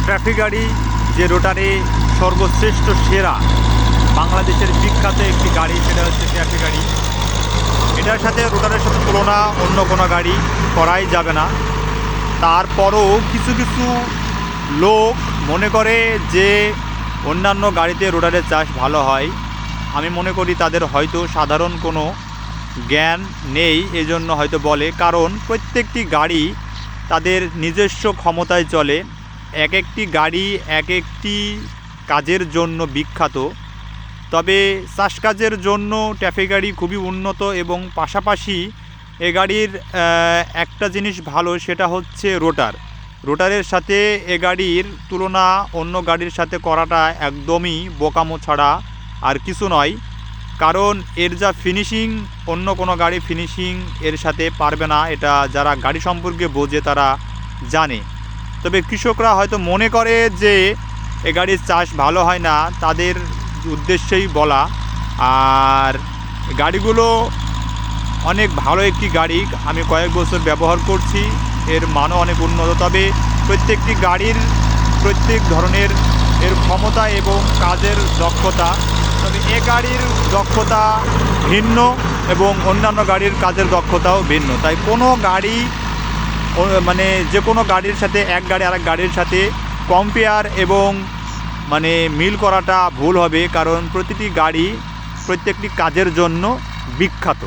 Traffic গাড়ি যে রোটারে সর্বশ্রেষ্ঠ সেরা বাংলাদেশের বিখ্যাত একটি গাড়ি, সেটা হচ্ছে ট্রাফিক গাড়ি। এটার সাথে রোটারের সাথে তুলনা অন্য কোনো গাড়ি করাই যাবে না। তারপরও কিছু কিছু লোক মনে করে যে অন্যান্য গাড়িতে রোটারের চাষ ভালো হয়। আমি মনে করি তাদের হয়তো সাধারণ কোনো জ্ঞান নেই, এজন্য হয়তো বলে। কারণ প্রত্যেকটি গাড়ি তাদের নিজস্ব ক্ষমতায় চলে। এক একটি গাড়ি এক একটি কাজের জন্য বিখ্যাত। তবে চাষ কাজের জন্য ট্রাফিক গাড়ি খুবই উন্নত এবং পাশাপাশি এ গাড়ির একটা জিনিস ভালো, সেটা হচ্ছে রোটারের সাথে এ গাড়ির তুলনা অন্য গাড়ির সাথে করাটা একদমই বোকামো ছাড়া আর কিছু নয়। কারণ এর যা ফিনিশিং, অন্য কোনো গাড়ি ফিনিশিং এর সাথে পারবে না। এটা যারা গাড়ি সম্পর্কে বোঝে তারা জানে। তবে কৃষকরা হয়তো মনে করে যে এ গাড়ির চাষ ভালো হয় না, তাদের উদ্দেশ্যেই বলা। আর গাড়িগুলো অনেক ভালো একটি গাড়ি, আমি কয়েক বছর ব্যবহার করছি, এর মানও অনেক উন্নত। তবে প্রত্যেকটি গাড়ির প্রত্যেক ধরনের এর ক্ষমতা এবং কাজের দক্ষতা, তবে এ গাড়ির দক্ষতা ভিন্ন এবং অন্যান্য গাড়ির কাজের দক্ষতাও ভিন্ন। তাই কোনো গাড়ি মানে যে কোনো গাড়ির সাথে এক গাড়ি আরেক গাড়ির সাথে কম্পেয়ার এবং মানে মিল করাটা ভুল হবে। কারণ প্রতিটি গাড়ি প্রত্যেকটি কাজের জন্য বিখ্যাত।